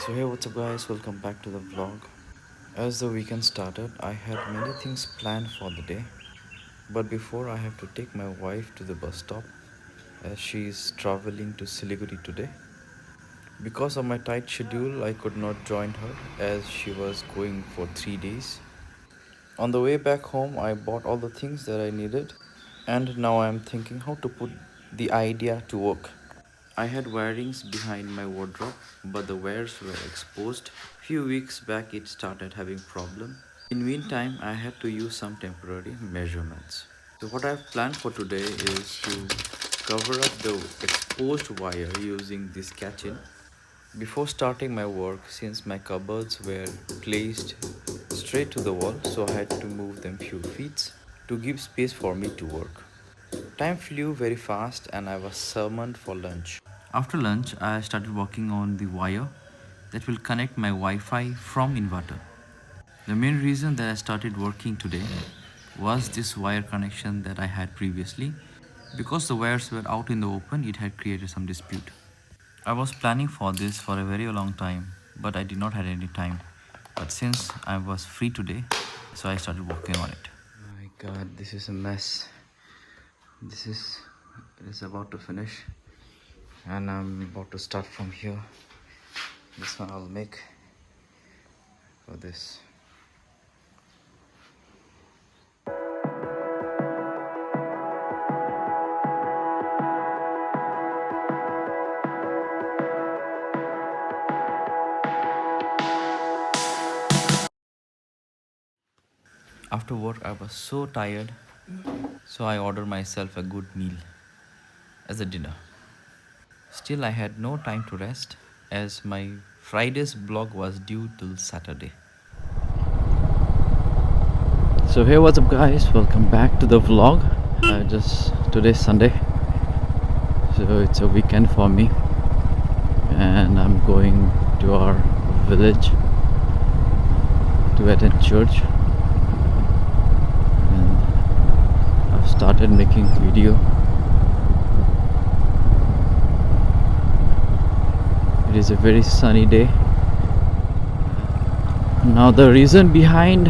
So hey, what's up guys, welcome back to the vlog. As the weekend started, I had many things planned for the day. But before, I have to take my wife to the bus stop as she is traveling to Siliguri today. Because of my tight schedule, I could not join her as she was going for 3 days. On the way back home, I bought all the things that I needed, and now I am thinking how to put the idea to work. I had wirings behind my wardrobe, but the wires were exposed. Few weeks back it started having problem. In meantime, I had to use some temporary measurements. So what I've planned for today is to cover up the exposed wire using this catch-in. Before starting my work, since my cupboards were placed straight to the wall, so I had to move them few feet to give space for me to work. Time flew very fast and I was summoned for lunch. After lunch, I started working on the wire that will connect my Wi-Fi from inverter. The main reason that I started working today was this wire connection that I had previously. Because the wires were out in the open, it had created some dispute. I was planning for this for a very long time, but I did not have any time. But since I was free today, so I started working on it. My god, this is a mess. This is about to finish, and I'm about to start from here. This one I'll make for this. After work, I was so tired, so I ordered myself a good meal as a dinner. Still, I had no time to rest as my Friday's blog was due till Saturday. So hey, what's up guys, welcome back to the vlog. Just today's Sunday, so it's a weekend for me, and I'm going to our village to attend church, and I've started making video. It is a very sunny day. Now the reason behind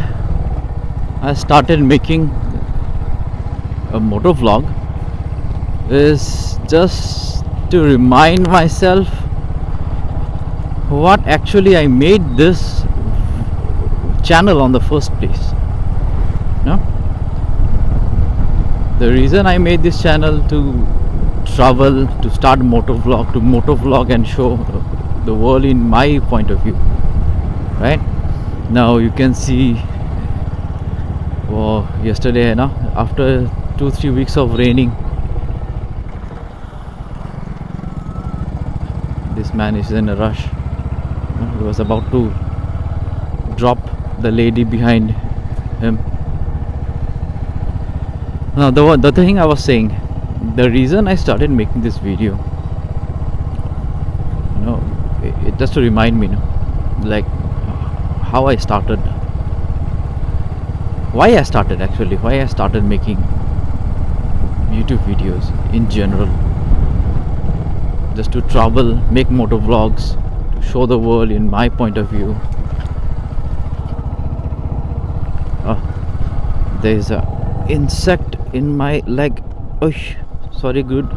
I started making a moto vlog is just to remind myself what actually I made this channel on the first place. No? The reason I made this channel to travel, to start moto vlog and show the world in my point of view. Right? Now you can see, well, yesterday, after 2-3 weeks of raining, this man is in a rush. He was about to drop the lady behind him. Now the thing I was saying, the reason I started making this video, it just to remind me, like how I started, why I started making YouTube videos in general, just to travel, make motor vlogs, to show the world in my point of view. There's a insect in my leg. Oh, sorry, good.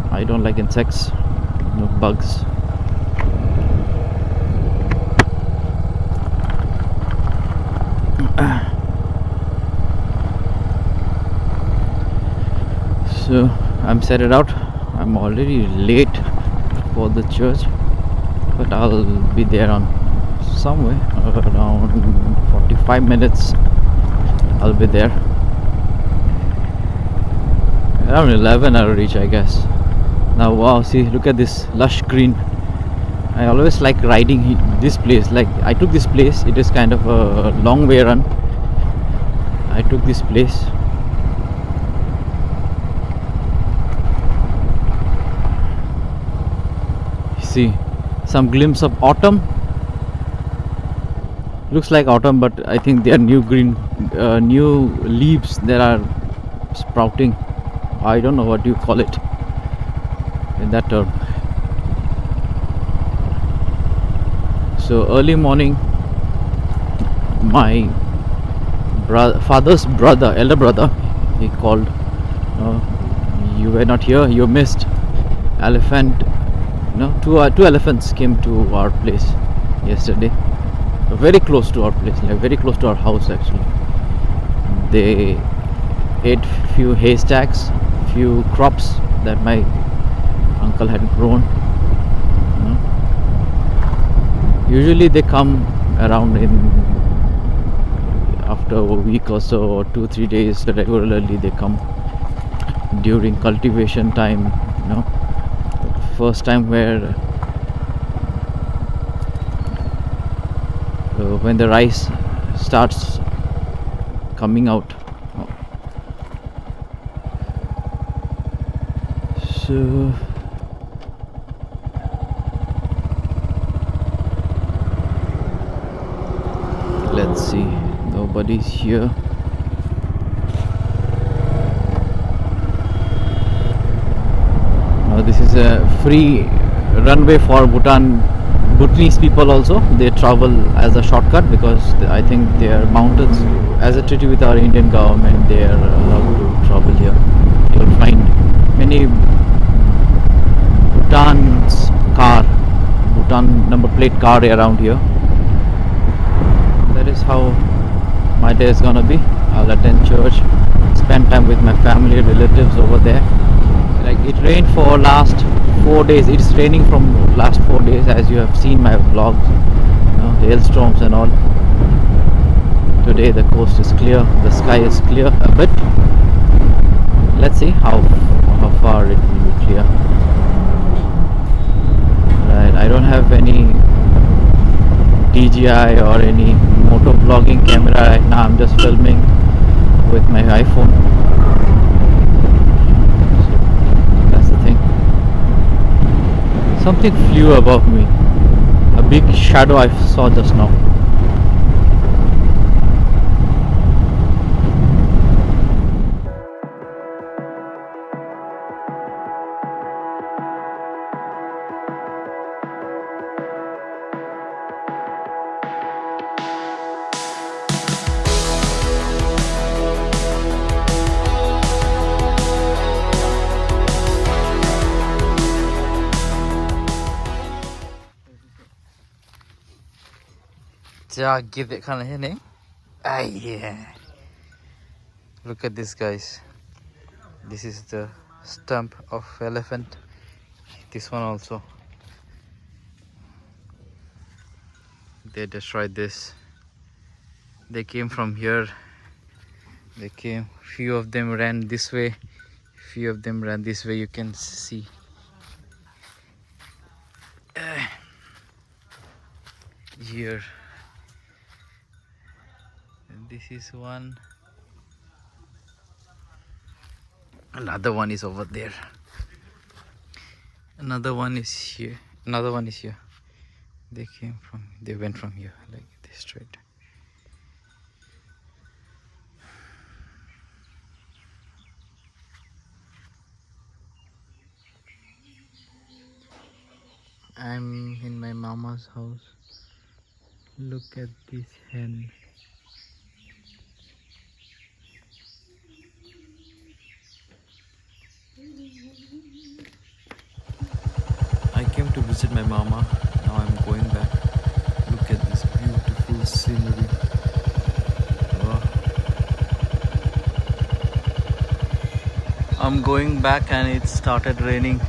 I don't like insects, no bugs. So I'm set it out. I'm already late for the church, but I'll be there on somewhere around 45 minutes. I'll be there around 11. I'll reach, I guess. Now wow, see, look at this lush green. I always like riding this place. Like I took this place, it is kind of a long way run. I took this place. See some glimpse of autumn. Looks like autumn, but I think they are new leaves that are sprouting. I don't know what you call it in that term. So early morning, my father's brother, elder brother, he called. You were not here. You missed. Elephant. No, two elephants came to our place yesterday. Very close to our place, like very close to our house actually. They ate few haystacks, few crops that my uncle had grown. Usually they come around in after a week or so, or 2-3 days. Regularly they come during cultivation time. First time where when the rice starts coming out. So let's see, nobody's here. This is a free runway for Bhutanese people also. They travel as a shortcut because I think they are mountains. As a treaty with our Indian government, they are allowed to travel here. You'll find many Bhutan number plate car around here. That is how my day is gonna be. I'll attend church, spend time with my family, relatives over there. Like it rained for last 4 days. It's raining from last 4 days, as you have seen my vlogs. Hailstorms and all. Today the coast is clear, the sky is clear a bit. Let's see how far it will be clear. Right, I don't have any DJI or any moto vlogging camera right now. I'm just filming with my iPhone. Something flew above me. A big shadow I saw just now. Give it kind of hitting. Yeah. Look at this, guys. This is the stump of elephant. This one also. They destroyed this. They came from here. Few of them ran this way. Few of them ran this way. You can see. Here. And this is one. Another one is over there. Another one is here. Another one is here. They went from here, like this straight. I'm in my mama's house. Look at this hen. I came to visit my mama. Now I'm going back. Look at this beautiful scenery. Wow. I'm going back and it started raining.